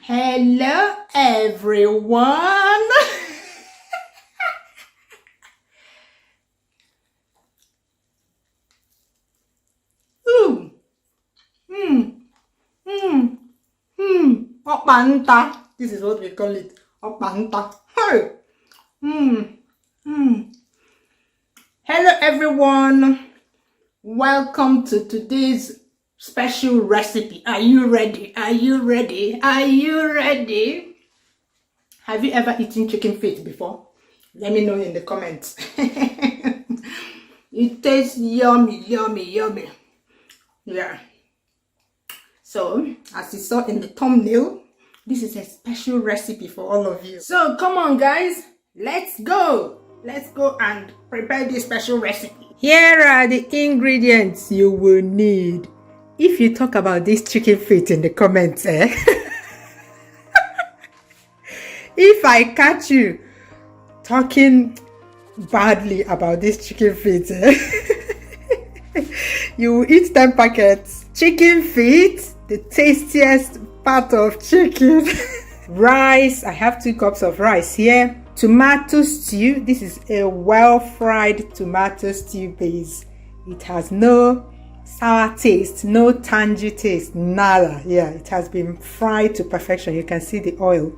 Hello everyone. Opanta. This is what we call it. Opanta. Hey. Hello everyone. Welcome to today's special recipe. Are you ready? Are you ready? Are you ready? Have you ever eaten chicken feet before? Let me know in the comments. It tastes yummy, yummy, yummy. Yeah. So, as you saw in the thumbnail, this is a special recipe for all of you. So, come on guys, let's go. Let's go and prepare this special recipe. Here are the ingredients you will need. If you talk about this chicken feet in the comments, if I catch you talking badly about this chicken feet, you will eat 10 packets. Chicken feet, the tastiest part of chicken. Rice, I have 2 cups of rice here. Tomato stew, this is a well-fried tomato stew base. It has no sour taste, no tangy taste, nada. Yeah, it has been fried to perfection. You can see the oil.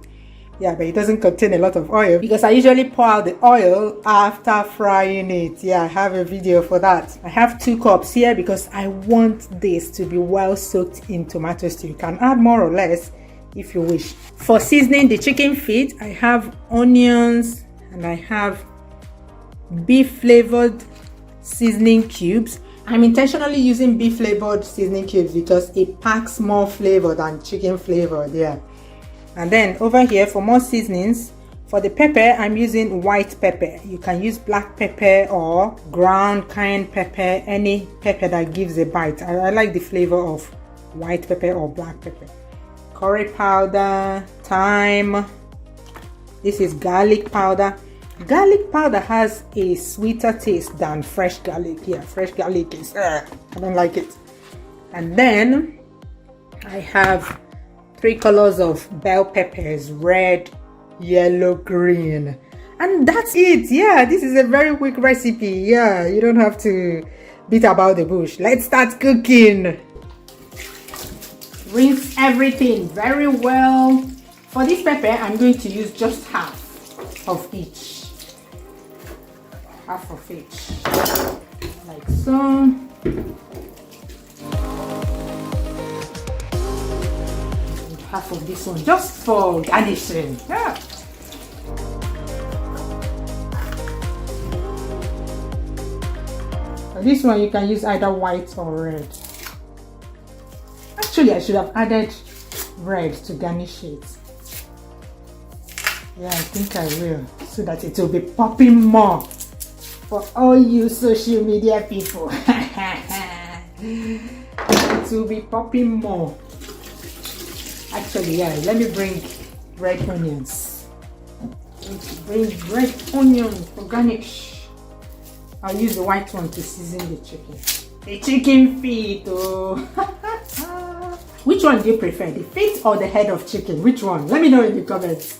Yeah, but it doesn't contain a lot of oil because I usually pour out the oil after frying it. Yeah, I have a video for that. I have 2 cups here because I want this to be well soaked in tomato stew. You can add more or less if you wish. For seasoning the chicken feet, I have onions and I have beef flavored seasoning cubes. I'm intentionally using beef flavored seasoning cubes because it packs more flavor than chicken flavored. Yeah. And then over here for more seasonings, for the pepper, I'm using white pepper. You can use black pepper or ground cayenne pepper, any pepper that gives a bite. I like the flavor of white pepper or black pepper. Curry powder, thyme. This is garlic powder. Garlic powder has a sweeter taste than fresh garlic. Yeah, fresh garlic is, I don't like it. And then I have 3 colors of bell peppers, red, yellow, green. And that's it. Yeah, this is a very quick recipe. Yeah, you don't have to beat about the bush. Let's start cooking. Rinse everything very well. For this pepper, I'm going to use just half of each. Half of each. Like so. Half of this one just for garnishing. Yeah. For this one you can use either white or red. Actually, I should have added red to garnish it. Yeah, I think I will, so that it will be popping more for all you social media people. It will be popping more. Actually, yeah, let me bring red onions. Bring red onion for garnish. I'll use the white one to season the chicken. The chicken feet, oh. Which one do you prefer, the feet or the head of chicken? Which one? Let me know in the comments.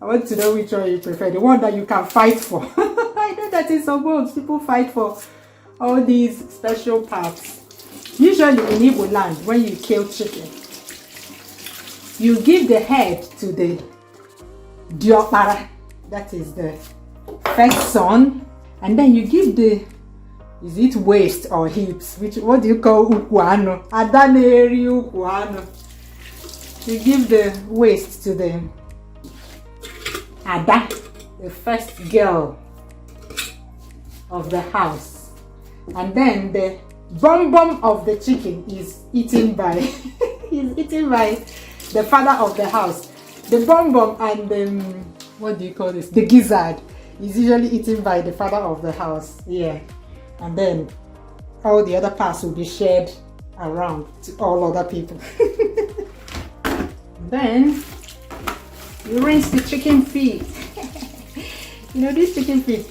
I want to know which one you prefer, the one that you can fight for. I know that in some homes people fight for all these special parts. Usually in Igbo land, when you kill chicken, you give the head to the diopara, that is the first son, and then you give the, is it waist or hips? What do you call ukuano? Adaneri ukuano. You give the waist to the Ada, the first girl of the house, and then the bum of the chicken is eaten by the father of the house. The bum and the, what do you call this? The gizzard is usually eaten by the father of the house. Yeah. And then all the other parts will be shared around to all other people. Then you rinse the chicken feet. You know, this chicken feet,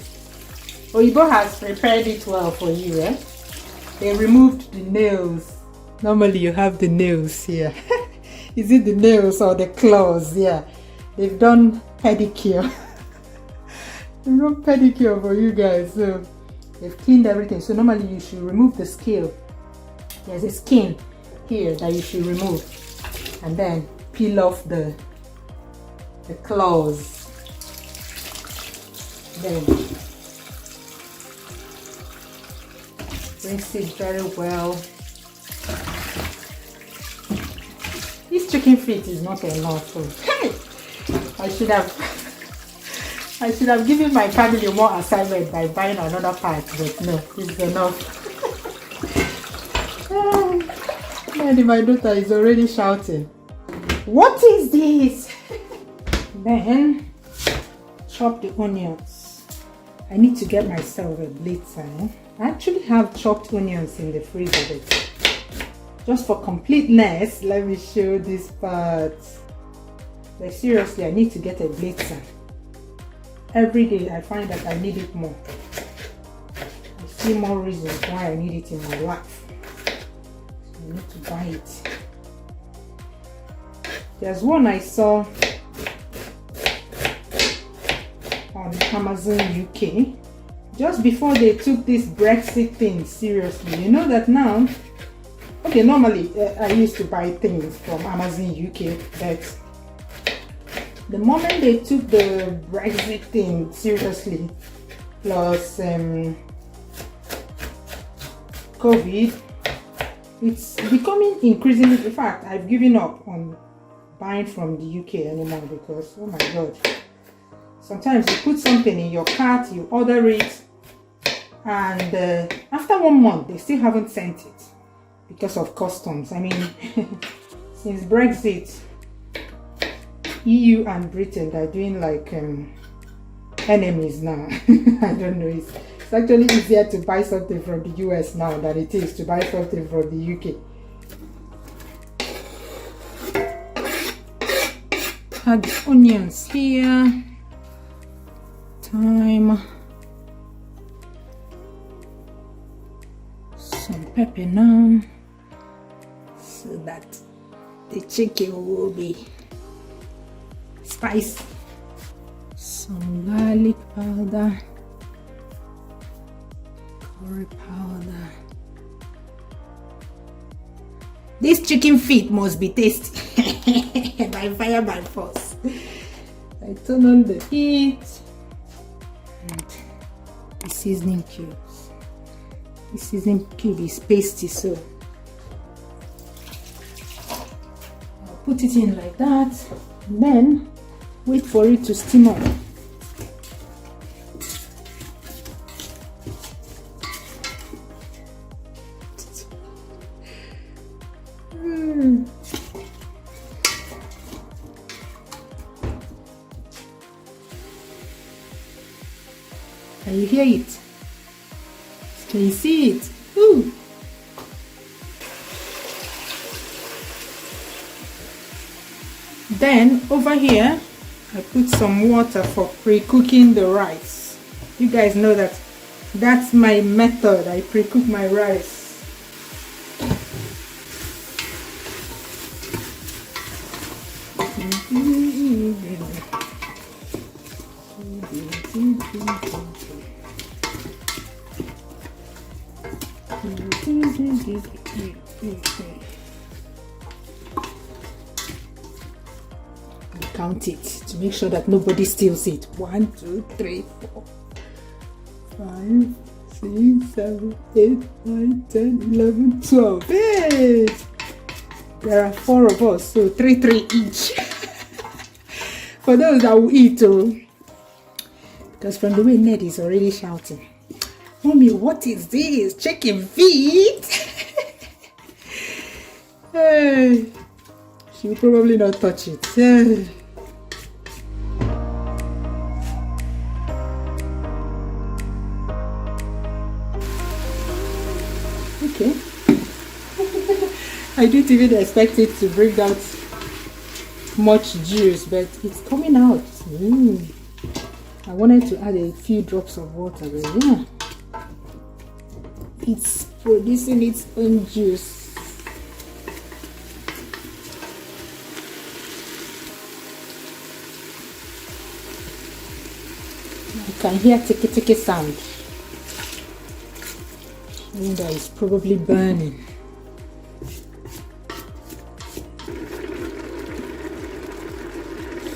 Oyibo has prepared it well for you, eh? They removed the nails. Normally you have the nails here. Is it the nails or the claws? Yeah, they've done pedicure. They've done pedicure for you guys. So they've cleaned everything. So normally you should remove the scale. There's a skin here that you should remove, and then peel off the claws. Then rinse it very well. This chicken feet is not enough. So I should have given my family more assignment by buying another part, but no, it's enough. And my daughter is already shouting, "What is this?" Then chop the onions. I need to get myself a blitzer. I actually have chopped onions in the freezer, but just for completeness, let me show this part. But seriously, I need to get a blitzer. Every day I find that I need it more. I see more reasons why I need it in my life. So I need to buy it. There's one I saw on Amazon UK just before they took this Brexit thing seriously. You know that now, okay, normally I used to buy things from Amazon UK, but the moment they took the Brexit thing seriously, plus COVID, it's becoming increasingly, in fact, I've given up on buying from the UK anymore because, oh my god, sometimes you put something in your cart, you order it, and after 1 month they still haven't sent it because of customs. I mean, since Brexit, EU and Britain, they're doing like enemies now. I don't know, it's actually easier to buy something from the US now than it is to buy something from the UK. Add the onions here, thyme, some pepper now, so that the chicken will be spicy. Some garlic powder, curry powder. This chicken feet must be tasty. By fire, by force. I turn on the heat and the seasoning cubes. The seasoning cube is pasty, so I'll put it in like that, and then wait for it to steam up. Can you hear it? Can you see it? Ooh. Then over here I put some water for pre-cooking the rice. You guys know that that's my method. I pre-cook my rice. Count it to make sure that nobody steals it. 1, 2, 3, 4, 5, 6, 7, 8, 9, 10, 11, 12. Hey! There are 4 of us, so 3 each. For those that will eat, because from the way Ned is already shouting, "Mommy, what is this? Chicken feet?" Hey, she will probably not touch it. Hey. Okay. I didn't even expect it to bring out much juice, but it's coming out. I wanted to add a few drops of water, but yeah, it's producing its own juice. You can hear tiki tiki sound. And that is probably burning.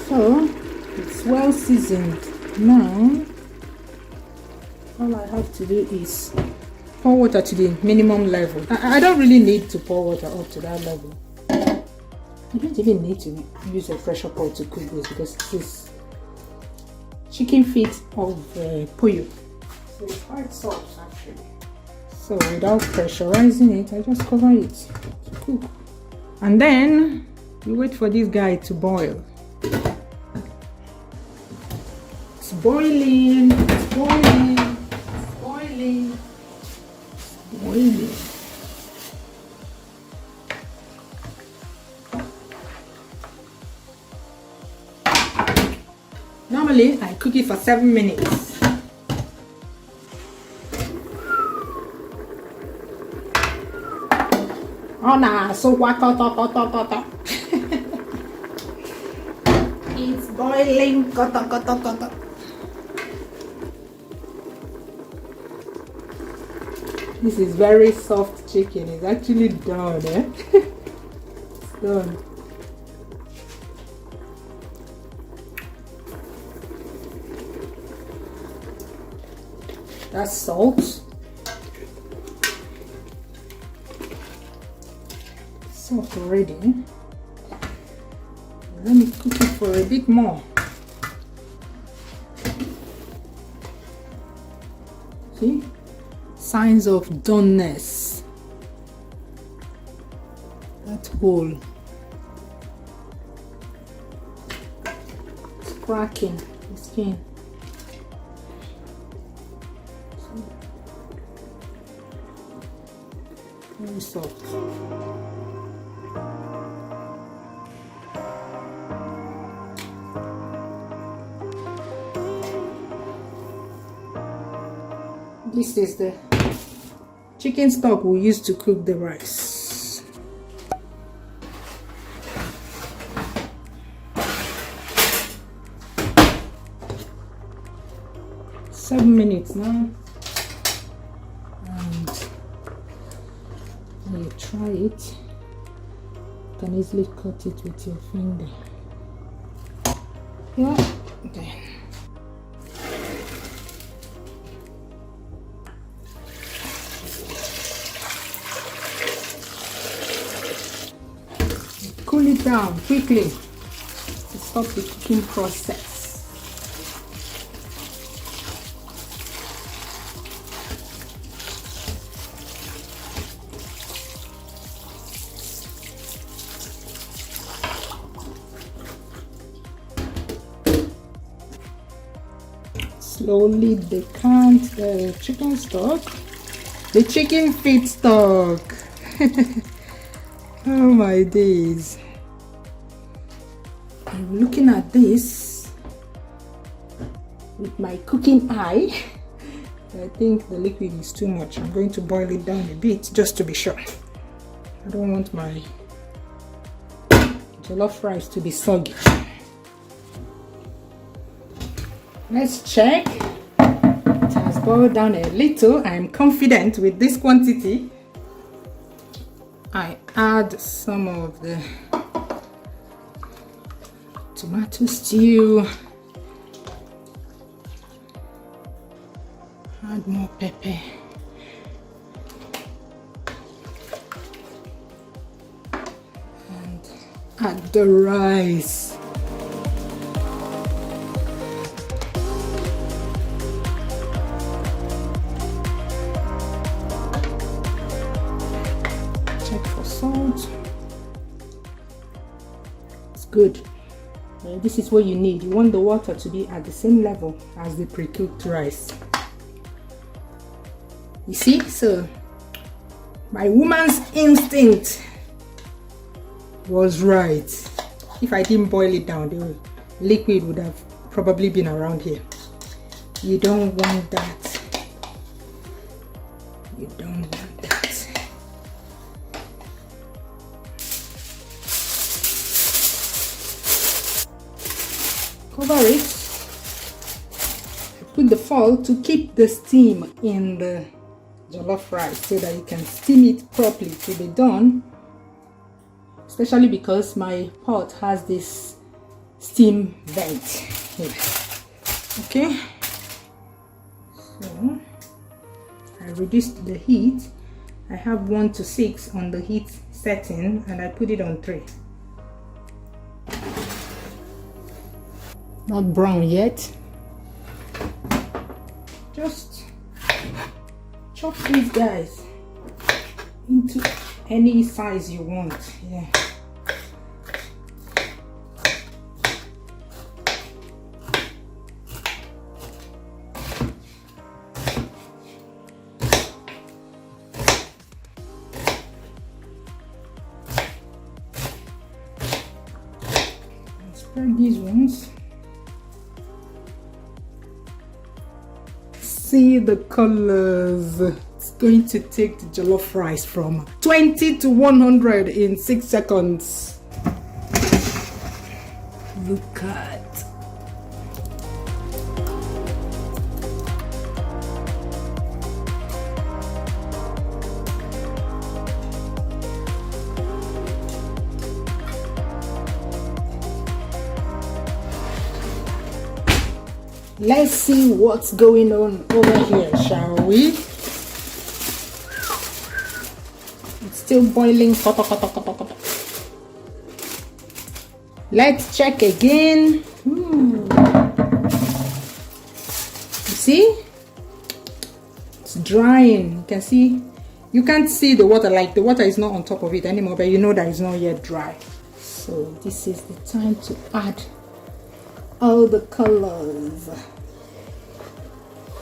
So it's well seasoned. Now all I have to do is pour water to the minimum level. I don't really need to pour water up to that level. I don't even need to use a pressure pot to cook this because this is chicken feet of pollo. So it's quite soft actually. So without pressurizing it, I just cover it to cook. And then you wait for this guy to boil. It's boiling, it's boiling, it's boiling, it's boiling. Normally, I cook it for 7 minutes. Oh nah, so what? It's boiling. This is very soft chicken. It's actually done, eh? It's done. That's salt. Salt already. Let me cook it for a bit more. See? Signs of doneness. That hole. It's cracking the skin. Very soft. This is the chicken stock we use to cook the rice. Seven minutes now. When you try it, you can easily cut it with your finger. Yeah, okay. Cool it down quickly to stop the cooking process. Slowly decant the chicken stock, the chicken feet stock. Oh my days. I'm looking at this with my cooking eye. I think the liquid is too much. I'm going to boil it down a bit just to be sure. I don't want my jollof rice to be soggy. Let's check. It has boiled down a little. I'm confident with this quantity. I add some of the tomato stew. Add more pepper. And add the rice. Salt. It's good. This is what you need. You want the water to be at the same level as the pre-cooked rice. You see? So my woman's instinct was right. If I didn't boil it down, the liquid would have probably been around here. You don't want that. You don't want that. Cover it. put the foil to keep the steam in the jollof rice so that you can steam it properly to be done, especially because my pot has this steam vent here. Okay, so I reduced the heat. I have 1 to 6 on the heat setting and I put it on 3. Not brown yet. Just chop these guys into any size you want. Yeah. Spread these ones. See the colors. It's going to take the jollof rice from 20 to 100 in 6 seconds. Look at. Let's see what's going on over here, shall we? It's still boiling. Let's check again. You see? It's drying. You can see. You can't see the water, like the water is not on top of it anymore, but you know that it's not yet dry. So this is the time to add all the colors.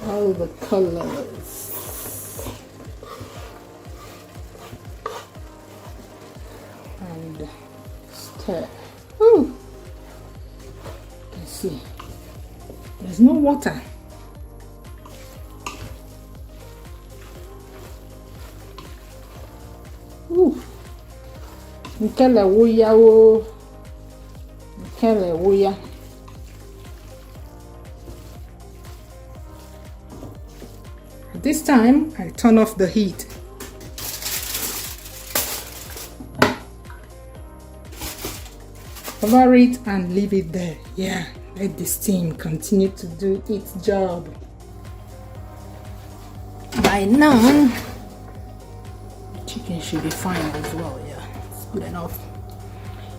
All the colors. And stir. Ooh. You can see. There's no water. Ooh. Nkele wuya o. Nkele wuya. This time I turn off the heat. Cover it and leave it there. Yeah, let the steam continue to do its job. By now, chicken should be fine as well. Yeah, it's good enough.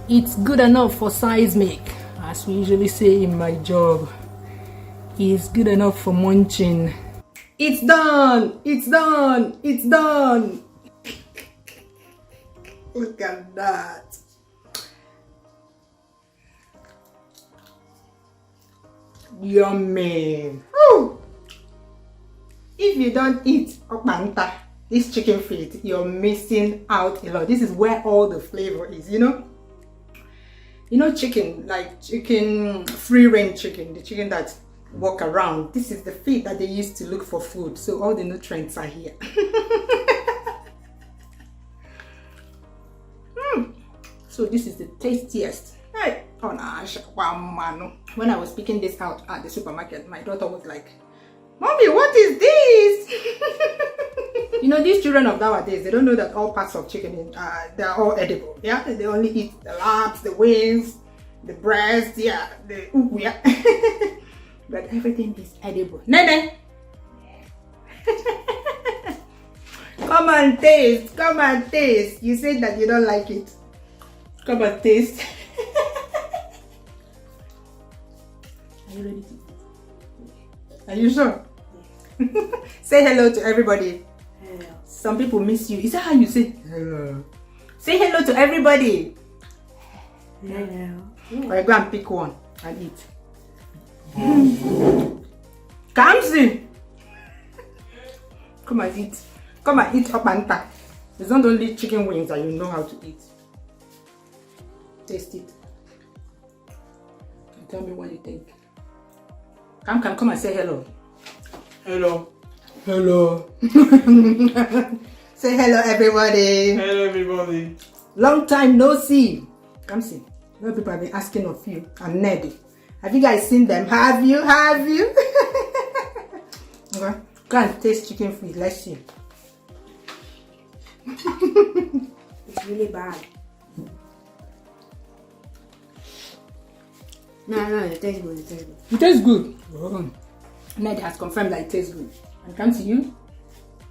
It's good enough for seismic, as we usually say in my job. It's good enough for munching. It's done! It's done! It's done! Look at that! Yummy! Woo. If you don't eat okpanta, this chicken feet, you're missing out a lot. This is where all the flavor is, you know? You know chicken, like chicken, free range chicken, the chicken that walk around. This is the feet that they use to look for food, so all the nutrients are here. So this is the tastiest. Hey, when I was picking this out at the supermarket, my daughter was like, "Mommy, what is this?" You know, these children of nowadays, they don't know that all parts of chicken they're all edible. Yeah, they only eat the laps, the wings, the breast, yeah, the uku, yeah. But everything is edible. Nene! Come and taste. Come and taste. You said that you don't like it. Come and taste. Are you ready to? Are you sure? Yeah. Say hello to everybody. Hello. Some people miss you. Is that how you say hello? Say hello to everybody. Hello. Or go and pick one and eat. Kamsi! Come and eat. Come and eat okpanta. It's not only chicken wings that you know how to eat. Taste it. And tell me what you think. Come and say hello. Hello. Hello. Say hello, everybody. Hello, everybody. Long time no see. Kamsi. A lot of people have been asking of you. I'm Neddy. Have you guys seen them? Have you? Have you? Okay. Go and taste chicken feet. Let's see. It's really bad. No, it tastes good. It tastes good. It tastes good. Oh. Ned has confirmed that it tastes good. And come to you.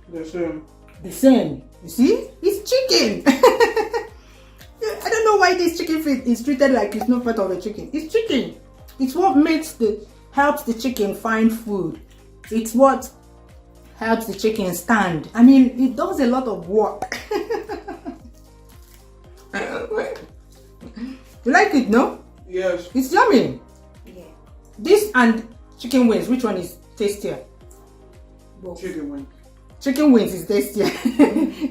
The same. The same. You see? It's chicken. I don't know why this chicken feet is treated like it's not part of the chicken. It's chicken. It's what helps the chicken find food. It's what helps the chicken stand. I mean, it does a lot of work. You like it, no? Yes. It's yummy. Yeah. This and chicken wings, which one is tastier? Both. Chicken wing. Chicken wings is tastier.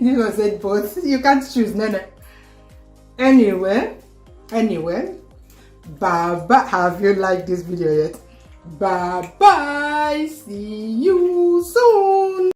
You guys said both. You can't choose, no. Anyway, Baba, have you liked this video yet? Bye bye. See